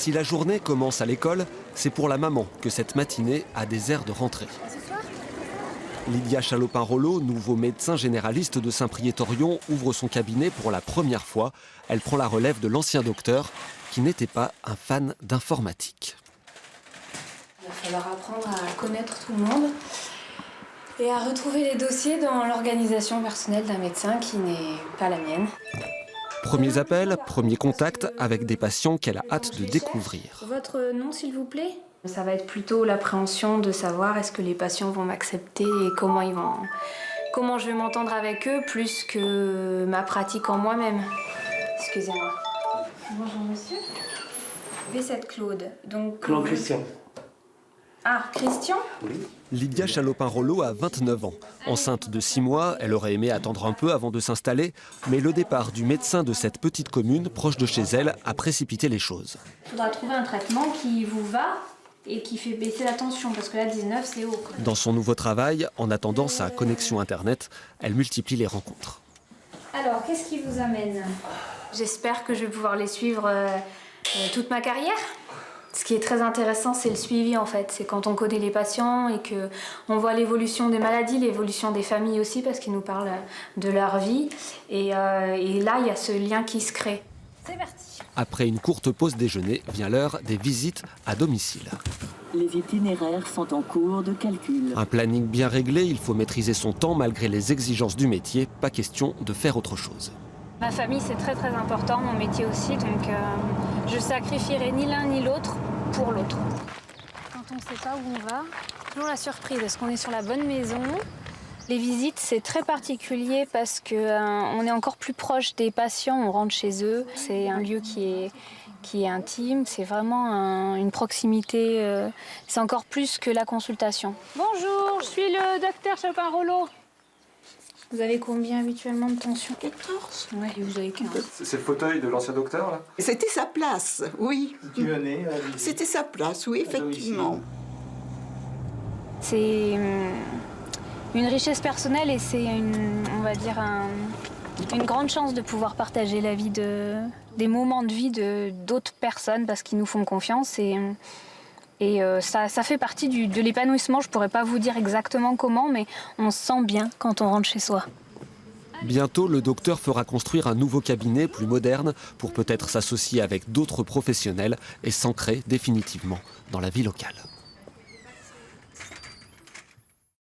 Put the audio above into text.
Si la journée commence à l'école, c'est pour la maman que cette matinée a des airs de rentrée. Lydia Chalopin-Rollo, nouveau médecin généraliste de Saint-Priest-Orion, ouvre son cabinet pour la première fois. Elle prend la relève de l'ancien docteur qui n'était pas un fan d'informatique. Il va falloir apprendre à connaître tout le monde et à retrouver les dossiers dans l'organisation personnelle d'un médecin qui n'est pas la mienne. Premiers appels, premiers contacts avec des patients qu'elle a hâte de découvrir. Votre nom, s'il vous plaît? Ça va être plutôt l'appréhension de savoir est-ce que les patients vont m'accepter et comment je vais m'entendre avec eux, plus que ma pratique en moi-même. Excusez-moi. Bonjour monsieur. V7 Claude. Donc, Claude Christian. Ah, Christian? Oui. Lydia Chalopin-Rollo a 29 ans. Enceinte de 6 mois, elle aurait aimé attendre un peu avant de s'installer, mais le départ du médecin de cette petite commune, proche de chez elle, a précipité les choses. Il faudra trouver un traitement qui vous va et qui fait baisser la tension, parce que là, 19, c'est haut. Dans son nouveau travail, en attendant sa connexion Internet, elle multiplie les rencontres. Alors, qu'est-ce qui vous amène? J'espère que je vais pouvoir les suivre toute ma carrière. Ce qui est très intéressant, c'est le suivi en fait. C'est quand on connaît les patients et qu'on voit l'évolution des maladies, l'évolution des familles aussi, parce qu'ils nous parlent de leur vie. Et là, il y a ce lien qui se crée. C'est parti. Après une courte pause déjeuner, vient l'heure des visites à domicile. Les itinéraires sont en cours de calcul. Un planning bien réglé, il faut maîtriser son temps malgré les exigences du métier. Pas question de faire autre chose. Ma famille, c'est très très important, mon métier aussi, donc je sacrifierai ni l'un ni l'autre pour l'autre. Quand on ne sait pas où on va, toujours la surprise, est-ce qu'on est sur la bonne maison? Les visites, c'est très particulier parce qu'on est encore plus proche des patients, on rentre chez eux. C'est un lieu qui est intime, c'est vraiment une proximité, c'est encore plus que la consultation. Bonjour, je suis le docteur Chalopin-Rollo. Vous avez combien habituellement de tension? 14. Oui, vous avez 15. C'est le fauteuil de l'ancien docteur, là? C'était sa place, oui. Qui venait C'était sa place, oui, effectivement. C'est une richesse personnelle et c'est on va dire une grande chance de pouvoir partager la vie des moments de vie d'autres personnes parce qu'ils nous font confiance et ça fait partie de l'épanouissement. Je pourrais pas vous dire exactement comment, mais on se sent bien quand on rentre chez soi. Bientôt, le docteur fera construire un nouveau cabinet plus moderne pour peut-être s'associer avec d'autres professionnels et s'ancrer définitivement dans la vie locale.